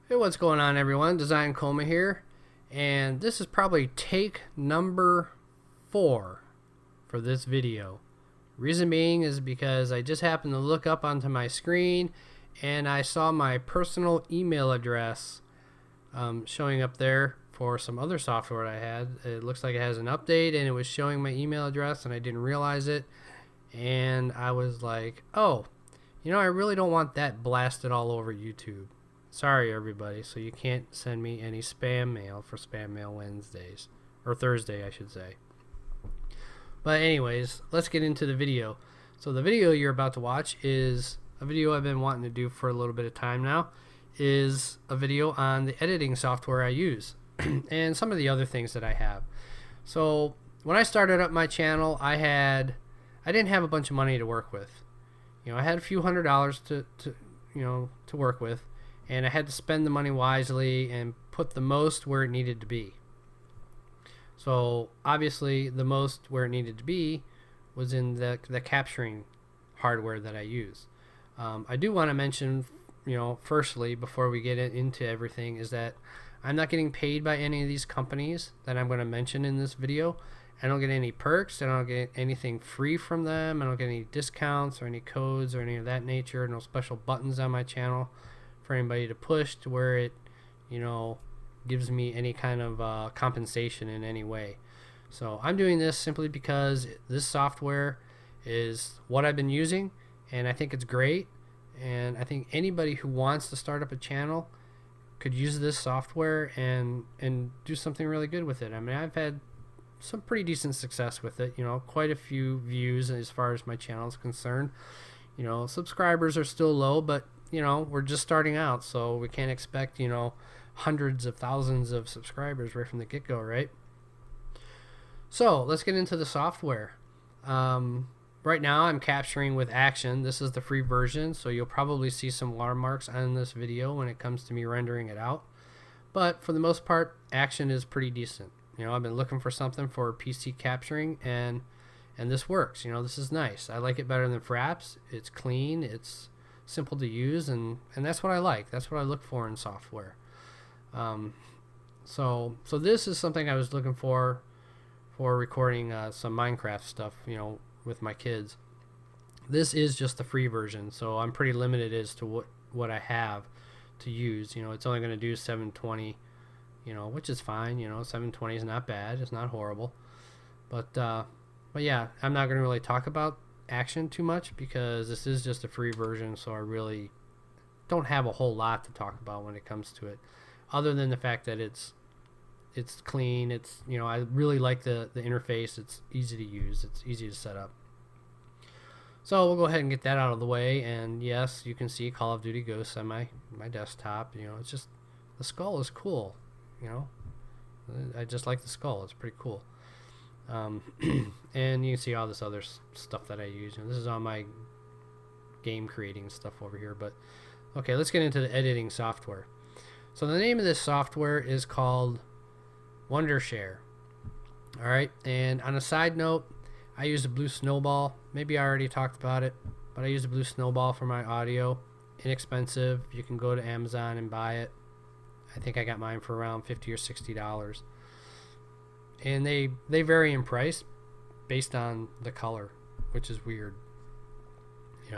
Hey, what's going on, everyone? Design Coma here, and this is probably take number 4 for this video. Reason being is because I just happened to look up onto my screen and I saw my personal email address showing up there for some other software I had. It looks like it has an update and it was showing my email address and I didn't realize it, and I was like, oh, I really don't want that blasted all over YouTube. Sorry, everybody. So you can't send me any spam mail for Spam Mail Wednesdays. Or Thursday, I should say. But anyways, let's get into the video. So the video you're about to watch is a video I've been wanting to do for a little bit of time now. Is a video on the editing software I use and some of the other things that I have. So when I started up my channel, I didn't have a bunch of money to work with. I had a few $100s to work with, and I had to spend the money wisely and put the most where it needed to be. So obviously the most where it needed to be was in the capturing hardware that I use. I do want to mention, firstly, before we get into everything, is that I'm not getting paid by any of these companies that I'm going to mention in this video. I don't get any perks. I don't get anything free from them. I don't get any discounts or any codes or any of that nature. No special buttons on my channel for anybody to push to where it, gives me any kind of compensation in any way. So I'm doing this simply because this software is what I've been using, and I think it's great. And I think anybody who wants to start up a channel could use this software and do something really good with it. I mean, I've had some pretty decent success with it. Quite a few views as far as my channel is concerned. Subscribers are still low, but we're just starting out, so we can't expect hundreds of thousands of subscribers right from the get-go, right? So let's get into the software. Right now I'm capturing with Action. This is the free version, so you'll probably see some watermarks on this video when it comes to me rendering it out, but for the most part, Action is pretty decent. I've been looking for something for PC capturing, and this works. This is nice. I like it better than Fraps. It's clean, it's simple to use, and that's what I like. That's what I look for in software. So this is something I was looking for recording some Minecraft stuff, with my kids. This is just the free version, so I'm pretty limited as to what I have to use. It's only going to do 720, which is fine. 720 is not bad. It's not horrible. But yeah, I'm not going to really talk about Action too much because this is just a free version, so I really don't have a whole lot to talk about when it comes to it, other than the fact that it's clean. It's I really like the interface. It's easy to use. It's easy to set up. So we'll go ahead and get that out of the way. And yes, you can see Call of Duty Ghosts on my desktop. It's just, the skull is cool. I just like the skull. It's pretty cool. And you can see all this other stuff that I use. This is all my game creating stuff over here. But okay, let's get into the editing software. So the name of this software is called Wondershare. All right, and on a side note, I use a Blue Snowball. Maybe I already talked about it, but I use a Blue Snowball for my audio. Inexpensive. You can go to Amazon and buy it. I think I got mine for around $50 or $60. And they vary in price based on the color, which is weird.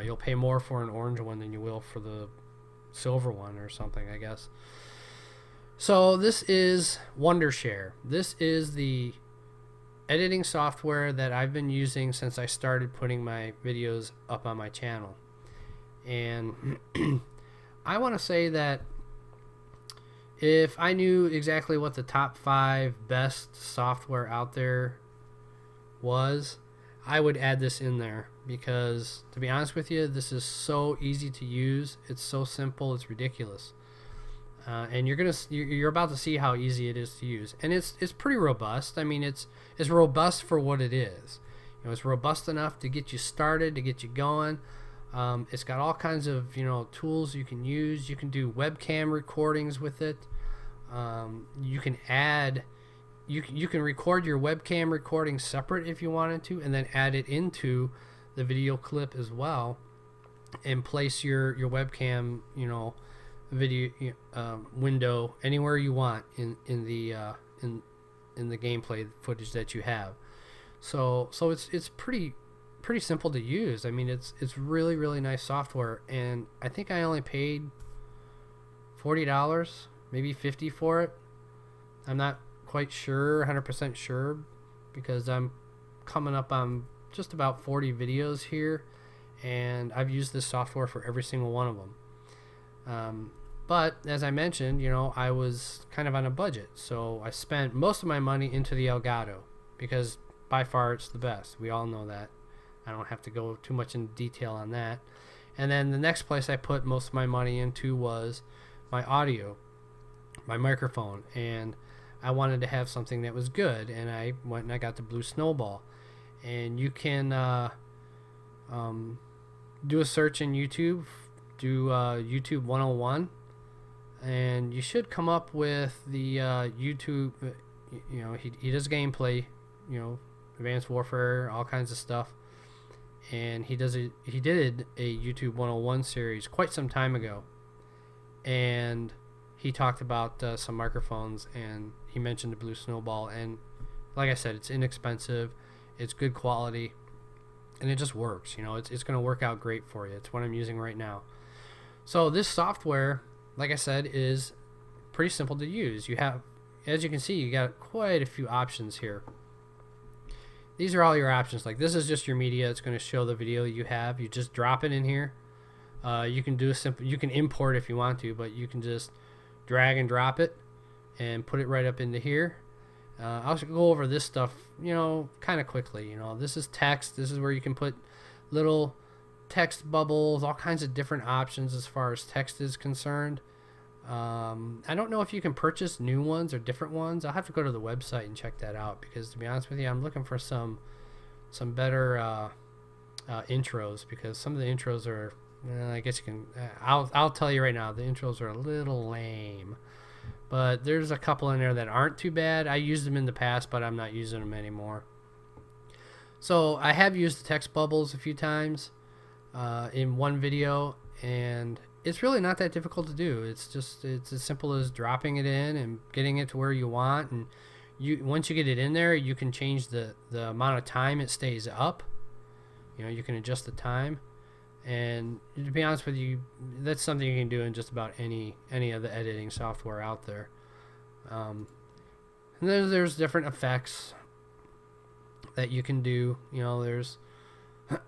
You'll pay more for an orange one than you will for the silver one or something, I guess. So this is Wondershare. This is the editing software that I've been using since I started putting my videos up on my channel. And I want to say that if I knew exactly what the top 5 best software out there was, I would add this in there, because to be honest with you, this is so easy to use. It's so simple, it's ridiculous. And you're about to see how easy it is to use, and it's pretty robust. I mean, it's robust for what it is. It's robust enough to get you started, to get you going. It's got all kinds of tools you can use. You can do webcam recordings with it. You can add, you can record your webcam recording separate if you wanted to, and then add it into the video clip as well, and place your webcam video window anywhere you want in the gameplay footage that you have. So it's pretty simple to use. I mean, it's really nice software, and I think I only paid $40, maybe $50 for it. I'm not quite sure, 100% sure, because I'm coming up on just about 40 videos here, and I've used this software for every single one of them. But as I mentioned, you know, I was kind of on a budget, so I spent most of my money into the Elgato because by far it's the best. We all know that. I don't have to go too much in detail on that. And then the next place I put most of my money into was my audio, my microphone, and I wanted to have something that was good, and I went and I got the Blue Snowball. And you can do a search in YouTube, do YouTube 101, and you should come up with the YouTube. You know, he does gameplay, you know, Advanced Warfare, all kinds of stuff, and he did a YouTube 101 series quite some time ago, and he talked about some microphones, and he mentioned the Blue Snowball, and like I said, it's inexpensive, it's good quality, and it just works. You know, it's going to work out great for you. It's what I'm using right now. So this software, like I said, is pretty simple to use. You have, as you can see, you got quite a few options here. These are all your options. Like, this is just your media. It's going to show the video you have. You just drop it in here. You can do a simple, you can import if you want to, but you can just drag and drop it and put it right up into here. I'll go over this stuff, you know, kind of quickly. You know, this is text. This is where you can put little text bubbles, all kinds of different options as far as text is concerned. I don't know if you can purchase new ones or different ones. I'll have to go to the website and check that out, because to be honest with you, I'm looking for some better intros, because some of the intros are, I guess you can, I'll tell you right now, the intros are a little lame, but there's a couple in there that aren't too bad. I used them in the past, but I'm not using them anymore. So I have used the text bubbles a few times in one video, and it's really not that difficult to do. It's as simple as dropping it in and getting it to where you want, and once you get it in there, you can change the amount of time it stays up. You know, you can adjust the time, and to be honest with you, that's something you can do in just about any of the editing software out there. And there's different effects that you can do. You know, there's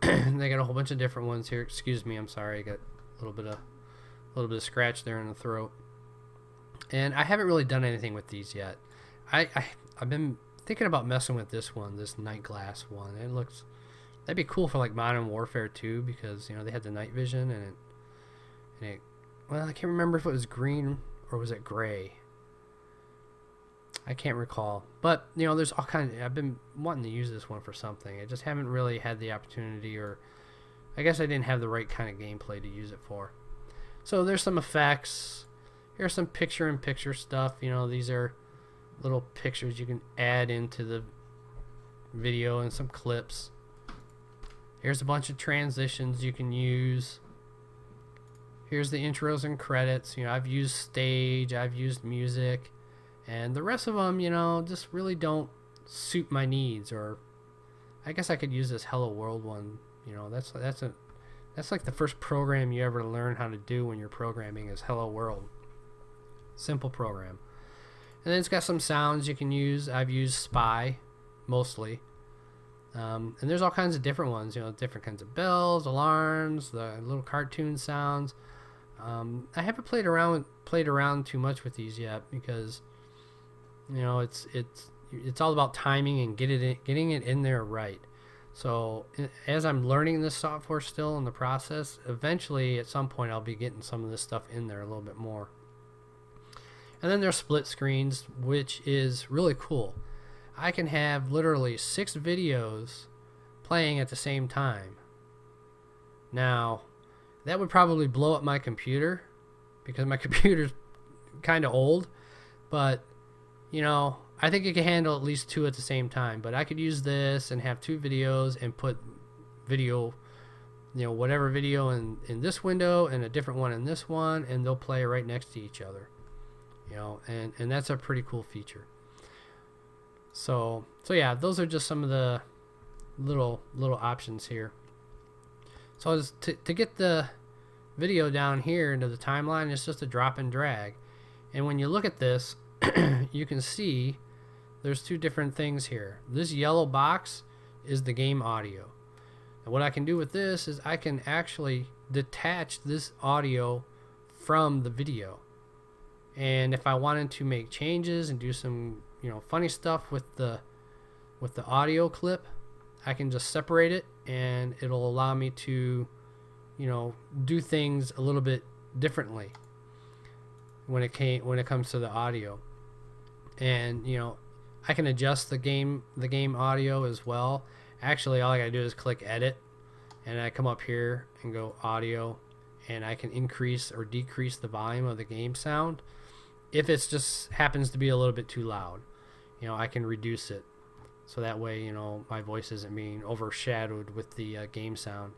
they got a whole bunch of different ones here. Excuse me, I'm sorry, I got a little bit of scratch there in the throat, and I haven't really done anything with these yet. I've been thinking about messing with this Night Glass one. That'd be cool for like Modern Warfare 2, because, you know, they had the night vision, and it well, I can't remember if it was green or was it gray. I can't recall, but you know, there's all kinds. I've been wanting to use this one for something. I just haven't really had the opportunity, or I guess I didn't have the right kind of gameplay to use it for. So there's some effects. Here's some picture-in-picture stuff. You know, these are little pictures you can add into the video, and some clips. Here's a bunch of transitions you can use. Here's the intros and credits. You know, I've used stage, I've used music, and the rest of them, you know, just really don't suit my needs. Or I guess I could use this Hello World one. You know, that's like the first program you ever learn how to do when you're programming is Hello World. Simple program. And then it's got some sounds you can use. I've used Spy mostly. And there's all kinds of different ones, you know, different kinds of bells, alarms, the little cartoon sounds. I haven't played around too much with these yet, because, you know, it's all about timing and getting it in there right. So as I'm learning this software still in the process, eventually at some point I'll be getting some of this stuff in there a little bit more. And then there's split screens, which is really cool. I can have literally 6 videos playing at the same time. Now, that would probably blow up my computer, because my computer's kind of old, but, you know, I think it can handle at least 2 at the same time. But I could use this and have 2 videos and put video, whatever video in this window and a different one in this one, and they'll play right next to each other. And that's a pretty cool feature. So yeah, those are just some of the little options here. So to get the video down here into the timeline, it's just a drop and drag. And when you look at this, you can see there's two different things here. This yellow box is the game audio. And what I can do with this is I can actually detach this audio from the video. And if I wanted to make changes and do some funny stuff with the audio clip, I can just separate it, and it'll allow me to do things a little bit differently when it comes to the audio. And I can adjust the game audio as well. Actually, all I gotta do is click edit, and I come up here and go audio, and I can increase or decrease the volume of the game sound. If it just happens to be a little bit too loud, I can reduce it, so that way my voice isn't being overshadowed with the game sound.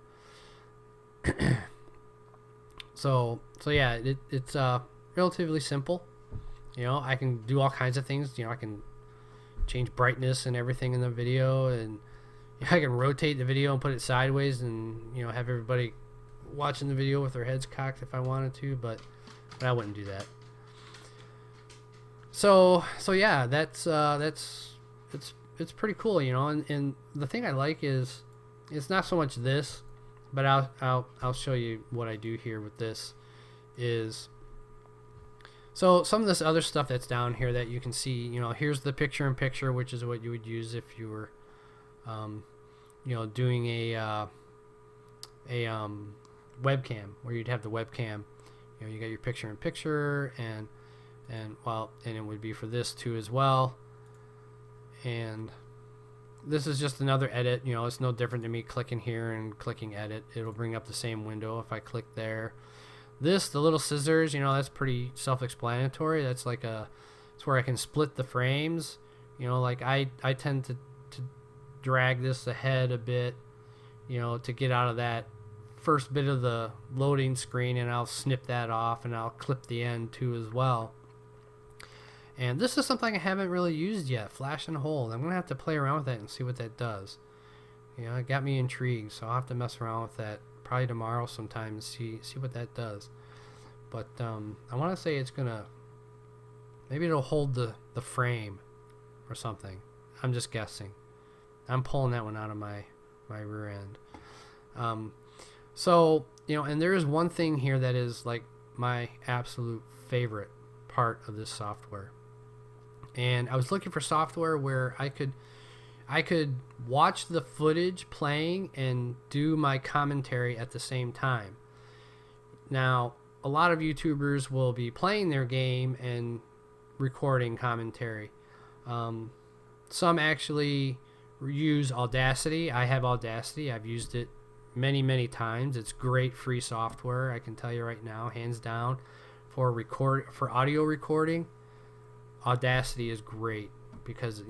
So yeah, it's relatively simple. I can do all kinds of things. I can change brightness and everything in the video, and I can rotate the video and put it sideways, and have everybody watching the video with their heads cocked if I wanted to, but I wouldn't do that. So yeah, that's it's pretty cool, and the thing I like is it's not so much this, but I'll show you what I do here with this is. So some of this other stuff that's down here that you can see, here's the picture-in-picture, which is what you would use if you were, doing a webcam, where you'd have the webcam. You got your picture-in-picture, and it would be for this too as well. And this is just another edit. It's no different than me clicking here and clicking edit. It'll bring up the same window if I click there. The little scissors, that's pretty self-explanatory. That's it's where I can split the frames. Like I tend to drag this ahead a bit, to get out of that first bit of the loading screen, and I'll snip that off, and I'll clip the end too as well. And this is something I haven't really used yet, flash and hold. I'm gonna have to play around with that and see what that does. It got me intrigued, so I'll have to mess around with that probably tomorrow sometime and see what that does. But I want to say it's gonna, maybe it'll hold the frame or something. I'm just guessing. I'm pulling that one out of my rear end. So and there is one thing here that is like my absolute favorite part of this software. And I was looking for software where I could watch the footage playing and do my commentary at the same time. Now, a lot of YouTubers will be playing their game and recording commentary. Some actually use Audacity. I have Audacity. I've used it many times. It's great free software. I can tell you right now, hands down, for audio recording. Audacity is great because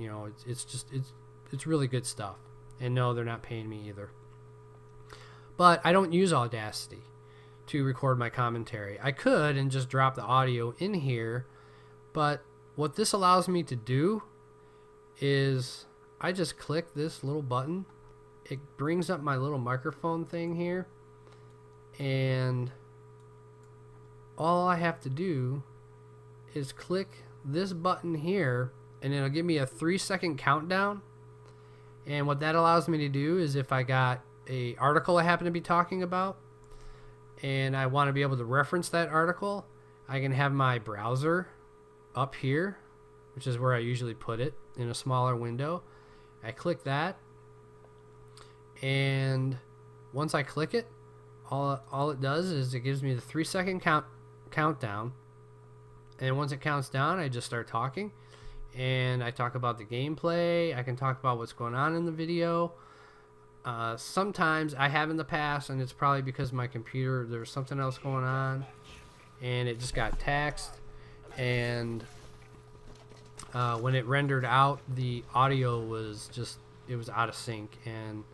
it's really good stuff. And no, they're not paying me either. But I don't use Audacity to record my commentary. I could and just drop the audio in here, but what this allows me to do is I just click this little button. It brings up my little microphone thing here, and all I have to do is click this button here, and it'll give me a 3-second countdown. And what that allows me to do is, if I got a article I happen to be talking about and I want to be able to reference that article, I can have my browser up here, which is where I usually put it, in a smaller window. I click that, and once I click it, all it does is it gives me the 3-second countdown. And once it counts down, I just start talking, and I talk about the gameplay. I can talk about what's going on in the video. Sometimes I have in the past, and it's probably because my computer, there's something else going on, and it just got taxed. And when it rendered out, the audio was it was out of sync, and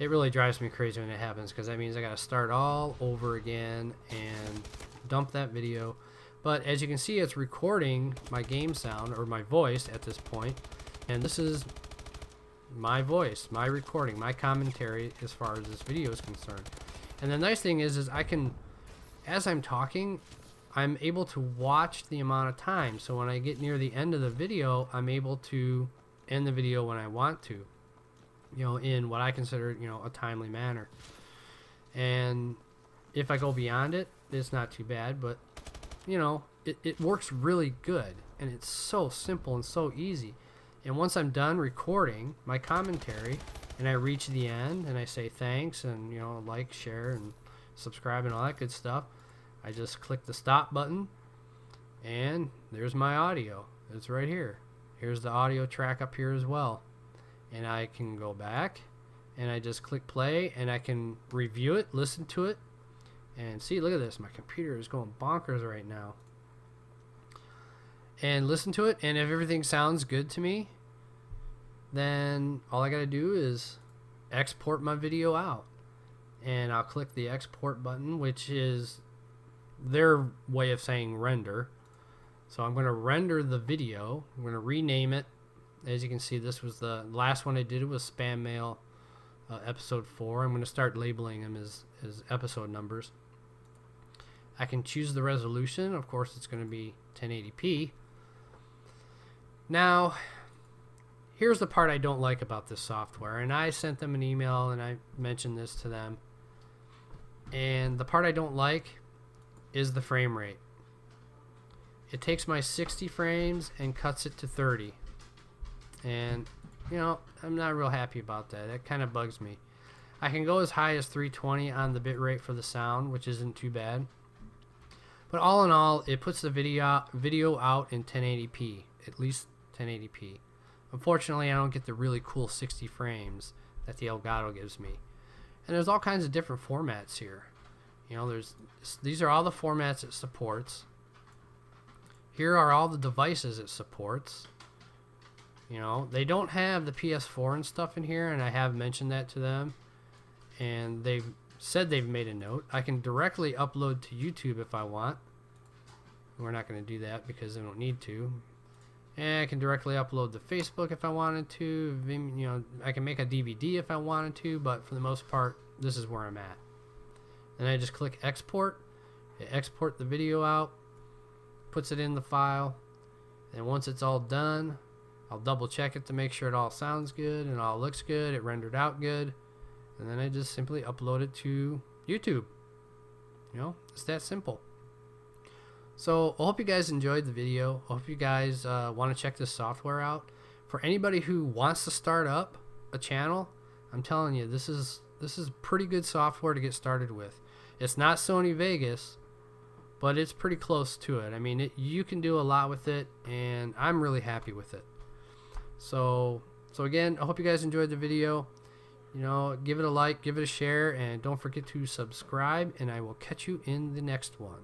It really drives me crazy when it happens, because that means I gotta start all over again and dump that video. But as you can see, it's recording my game sound, or my voice at this point, and this is my voice, my recording, my commentary as far as this video is concerned. And the nice thing is I can, as I'm talking, I'm able to watch the amount of time. So when I get near the end of the video, I'm able to end the video when I want to, you know, in what I consider, you know, a timely manner. And if I go beyond it, it's not too bad, but you know, it works really good, and it's so simple and so easy. And once I'm done recording my commentary and I reach the end and I say thanks and, you know, like, share, and subscribe and all that good stuff, I just click the stop button, and there's my audio. It's right here. Here's the audio track up here as well. And I can go back and I just click play, and I can review it, listen to it, and see, look at this. My computer is going bonkers right now. And listen to it, and if everything sounds good to me, then all I gotta do is export my video out. And I'll click the export button, which is their way of saying render. So I'm gonna render the video. I'm gonna rename it. As you can see, this was the last one I did. It was Spam Mail episode 4. I'm gonna start labeling them as episode numbers. I can choose the resolution. Of course, it's going to be 1080p. Now, here's the part I don't like about this software, and I sent them an email and I mentioned this to them. And the part I don't like is the frame rate. It takes my 60 frames and cuts it to 30. And, you know, I'm not real happy about that. That kind of bugs me. I can go as high as 320 on the bitrate for the sound, which isn't too bad. But all in all, it puts the video out in 1080p, at least 1080p. Unfortunately, I don't get the really cool 60 frames that the Elgato gives me. And there's all kinds of different formats here. You know, these are all the formats it supports. Here are all the devices it supports. You know, they don't have the PS4 and stuff in here, and I have mentioned that to them. And they've said they've made a note. I can directly upload to YouTube if I want. We're not going to do that because I don't need to. And I can directly upload to Facebook if I wanted to. You know, I can make a DVD if I wanted to, but for the most part, this is where I'm at. And I just click export. It export the video out, puts it in the file, and once it's all done, I'll double check it to make sure it all sounds good and all looks good, it rendered out good, and then I just simply upload it to YouTube. You know, it's that simple. So I hope you guys enjoyed the video. I hope you guys want to check this software out. For anybody who wants to start up a channel, I'm telling you, this is pretty good software to get started with. It's not Sony Vegas, but it's pretty close to it. I mean, you can do a lot with it, and I'm really happy with it. So again, I hope you guys enjoyed the video. You know, give it a like, give it a share, and don't forget to subscribe, and I will catch you in the next one.